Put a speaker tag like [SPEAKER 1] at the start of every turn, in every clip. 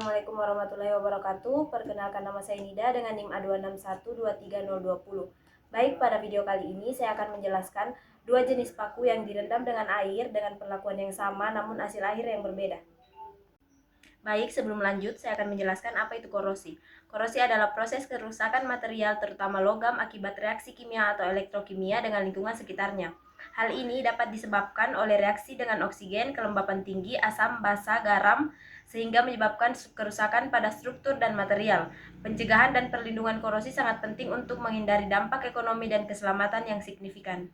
[SPEAKER 1] Assalamualaikum warahmatullahi wabarakatuh. Perkenalkan, nama saya Nida dengan NIM A261230020. Baik, pada video kali ini saya akan menjelaskan dua jenis paku yang direndam dengan air dengan perlakuan yang sama namun hasil akhir yang berbeda. Baik, sebelum lanjut saya akan menjelaskan apa itu korosi. Korosi adalah proses kerusakan material terutama logam akibat reaksi kimia atau elektrokimia dengan lingkungan sekitarnya. Hal ini dapat disebabkan oleh reaksi dengan oksigen, kelembapan tinggi, asam, basa, garam, sehingga menyebabkan kerusakan pada struktur dan material. Pencegahan dan perlindungan korosi sangat penting untuk menghindari dampak ekonomi dan keselamatan yang signifikan.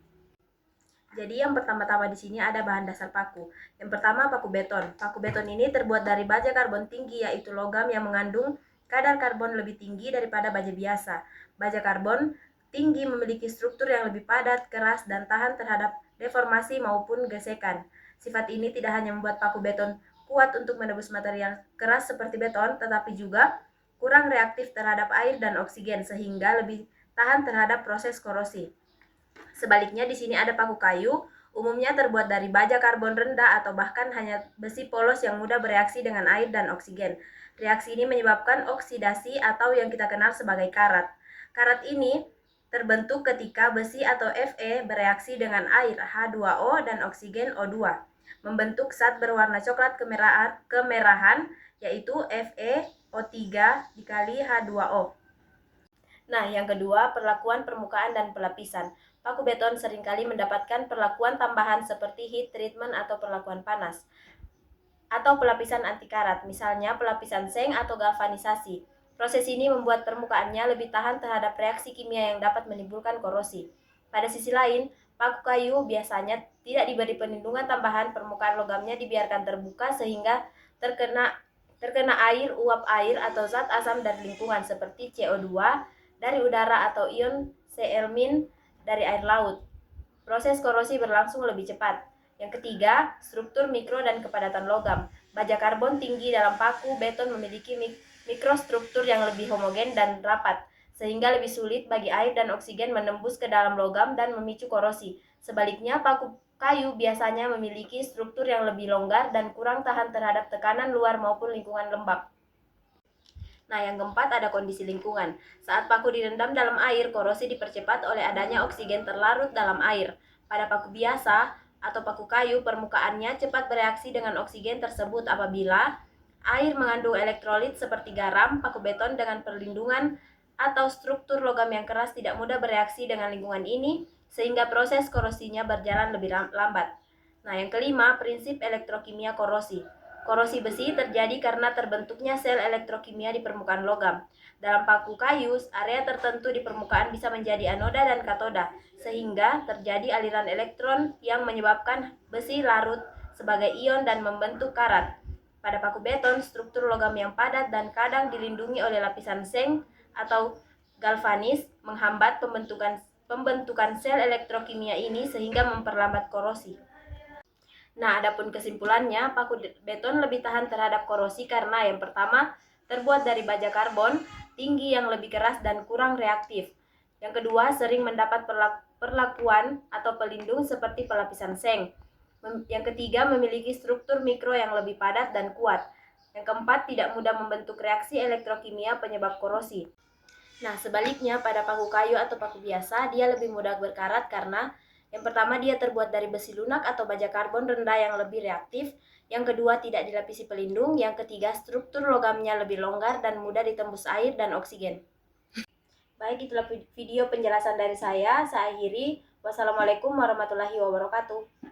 [SPEAKER 1] Jadi yang pertama-tama di sini ada bahan dasar paku. Yang pertama paku beton. Paku beton ini terbuat dari baja karbon tinggi, yaitu logam yang mengandung kadar karbon lebih tinggi daripada baja biasa. Baja karbon tinggi memiliki struktur yang lebih padat, keras, dan tahan terhadap deformasi maupun gesekan. Sifat ini tidak hanya membuat paku beton kuat untuk menembus material keras seperti beton, tetapi juga kurang reaktif terhadap air dan oksigen sehingga lebih tahan terhadap proses korosi. Sebaliknya di sini ada paku kayu, umumnya terbuat dari baja karbon rendah atau bahkan hanya besi polos yang mudah bereaksi dengan air dan oksigen. Reaksi ini menyebabkan oksidasi atau yang kita kenal sebagai karat. Karat ini terbentuk ketika besi atau Fe bereaksi dengan air H2O dan oksigen O2, membentuk zat berwarna coklat kemerahan yaitu FeO3 dikali H2O. Nah, yang kedua, perlakuan permukaan dan pelapisan. Paku beton seringkali mendapatkan perlakuan tambahan seperti heat treatment atau perlakuan panas, atau pelapisan anti karat, misalnya pelapisan seng atau galvanisasi. Proses ini membuat permukaannya lebih tahan terhadap reaksi kimia yang dapat menimbulkan korosi. Pada sisi lain, paku kayu biasanya tidak diberi perlindungan tambahan, permukaan logamnya dibiarkan terbuka sehingga terkena air, uap air, atau zat asam dari lingkungan seperti CO2 dari udara atau ion Cl- dari air laut. Proses korosi berlangsung lebih cepat. Yang ketiga, struktur mikro dan kepadatan logam. Baja karbon tinggi dalam paku beton memiliki mikrostruktur yang lebih homogen dan rapat, sehingga lebih sulit bagi air dan oksigen menembus ke dalam logam dan memicu korosi. Sebaliknya, paku kayu biasanya memiliki struktur yang lebih longgar dan kurang tahan terhadap tekanan luar maupun lingkungan lembab. Nah, yang keempat ada kondisi lingkungan. Saat paku direndam dalam air, korosi dipercepat oleh adanya oksigen terlarut dalam air. Pada paku biasa atau paku kayu, permukaannya cepat bereaksi dengan oksigen tersebut apabila air mengandung elektrolit seperti garam. Paku beton dengan perlindungan atau struktur logam yang keras tidak mudah bereaksi dengan lingkungan ini, sehingga proses korosinya berjalan lebih lambat. Nah, yang kelima, prinsip elektrokimia korosi. Korosi besi terjadi karena terbentuknya sel elektrokimia di permukaan logam. Dalam paku kayu, area tertentu di permukaan bisa menjadi anoda dan katoda, sehingga terjadi aliran elektron yang menyebabkan besi larut sebagai ion dan membentuk karat. Pada paku beton, struktur logam yang padat dan kadang dilindungi oleh lapisan seng atau galvanis menghambat pembentukan sel elektrokimia ini sehingga memperlambat korosi. Nah, adapun kesimpulannya, paku beton lebih tahan terhadap korosi karena yang pertama, terbuat dari baja karbon tinggi yang lebih keras dan kurang reaktif. Yang kedua, sering mendapat perlakuan atau pelindung seperti pelapisan seng. Yang ketiga, memiliki struktur mikro yang lebih padat dan kuat. Yang keempat, tidak mudah membentuk reaksi elektrokimia penyebab korosi. Nah, sebaliknya pada paku kayu atau paku biasa, dia lebih mudah berkarat karena yang pertama, dia terbuat dari besi lunak atau baja karbon rendah yang lebih reaktif. Yang kedua, tidak dilapisi pelindung. Yang ketiga, struktur logamnya lebih longgar dan mudah ditembus air dan oksigen. Baik, itulah video penjelasan dari saya. Saya akhiri. Wassalamualaikum warahmatullahi wabarakatuh.